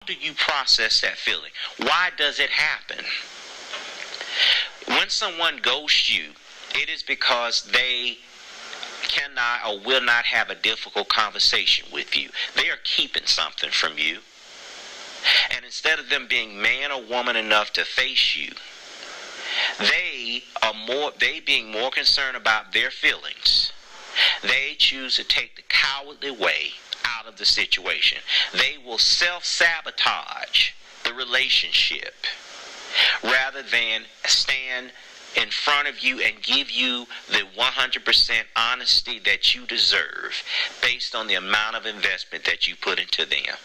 do you process that feeling? Why does it happen? When someone ghosts you, it is because they cannot or will not have a difficult conversation with you. They are keeping something from you. And instead of them being man or woman enough to face you, they being more concerned about their feelings, they choose to take the cowardly way out of the situation. They will self-sabotage the relationship rather than stand in front of you and give you the 100% honesty that you deserve based on the amount of investment that you put into them.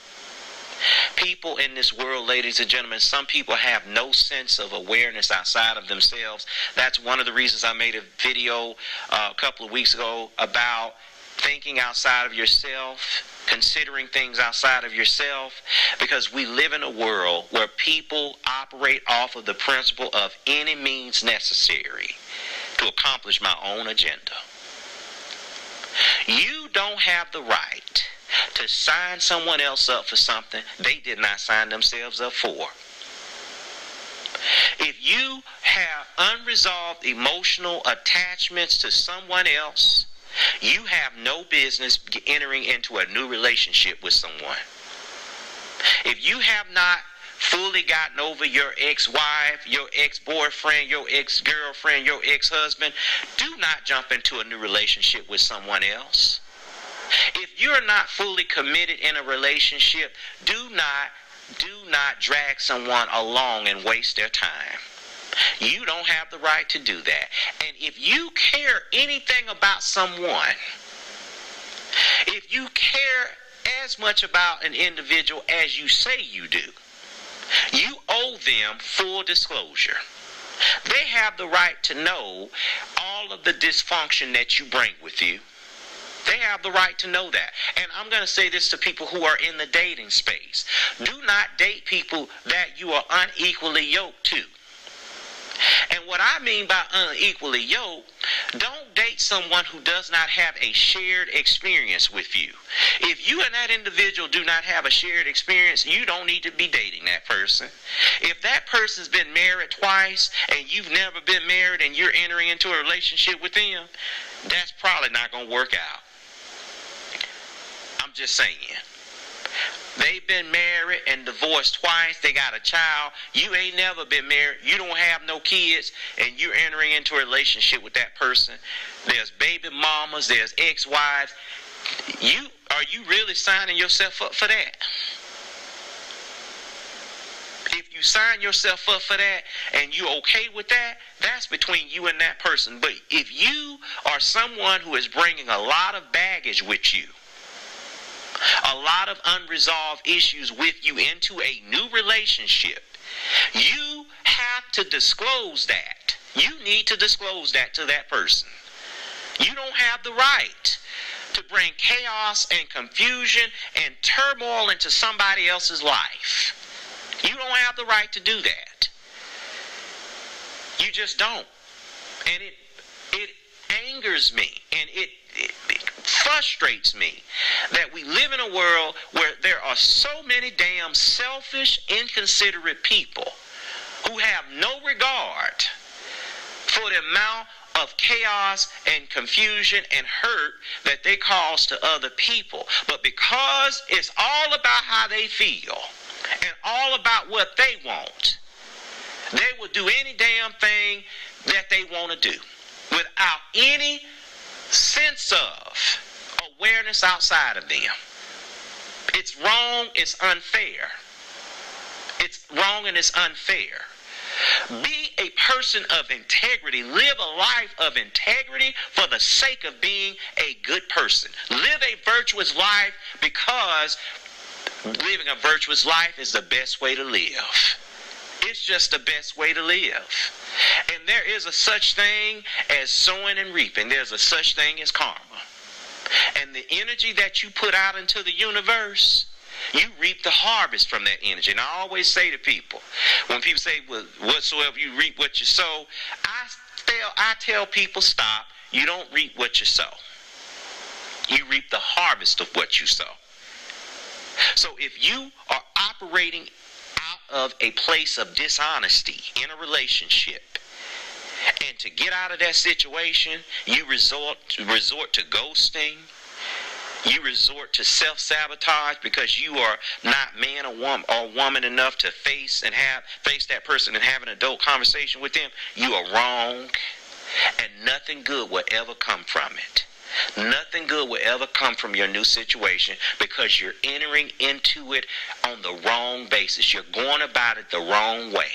People in this world, ladies and gentlemen, some people have no sense of awareness outside of themselves. That's one of the reasons I made a video a couple of weeks ago about thinking outside of yourself, considering things outside of yourself, because we live in a world where people operate off of the principle of any means necessary to accomplish my own agenda. You don't have the right to sign someone else up for something they did not sign themselves up for. If you have unresolved emotional attachments to someone else, you have no business entering into a new relationship with someone. If you have not fully gotten over your ex-wife, your ex-boyfriend, your ex-girlfriend, your ex-husband, do not jump into a new relationship with someone else. If you're not fully committed in a relationship, do not drag someone along and waste their time. You don't have the right to do that. And if you care anything about someone, if you care as much about an individual as you say you do, you owe them full disclosure. They have the right to know all of the dysfunction that you bring with you. They have the right to know that. And I'm going to say this to people who are in the dating space. Do not date people that you are unequally yoked to. And what I mean by unequally yoked, don't date someone who does not have a shared experience with you. If you and that individual do not have a shared experience, you don't need to be dating that person. If that person's been married twice and you've never been married and you're entering into a relationship with them, that's probably not going to work out. I'm just saying. They've been married and divorced twice. They got a child. You ain't never been married. You don't have no kids, and you're entering into a relationship with that person. There's baby mamas. There's ex-wives. Are you really signing yourself up for that? If you sign yourself up for that and you're okay with that, that's between you and that person. But if you are someone who is bringing a lot of baggage with you, a lot of unresolved issues with you into a new relationship, you have to disclose that. You need to disclose that to that person. You don't have the right to bring chaos and confusion and turmoil into somebody else's life. You don't have the right to do that. You just don't. And it angers me, and it frustrates me that we live in a world where there are so many damn selfish, inconsiderate people who have no regard for the amount of chaos and confusion and hurt that they cause to other people. But because it's all about how they feel and all about what they want, they will do any damn thing that they want to do without any sense of awareness outside of them. It's wrong, it's unfair. It's wrong and it's unfair. Be a person of integrity. Live a life of integrity for the sake of being a good person. Live a virtuous life because living a virtuous life is the best way to live. It's just the best way to live. And there is a such thing as sowing and reaping. There's a such thing as karma. And the energy that you put out into the universe, you reap the harvest from that energy. And I always say to people, when people say, well, whatsoever you reap what you sow, I tell people, stop. You don't reap what you sow. You reap the harvest of what you sow. So if you are operating out of a place of dishonesty in a relationship, and to get out of that situation, you resort to ghosting. You resort to self-sabotage because you are not man or woman enough to face that person and have an adult conversation with them. You are wrong, and nothing good will ever come from it. Nothing good will ever come from your new situation because you're entering into it on the wrong basis. You're going about it the wrong way.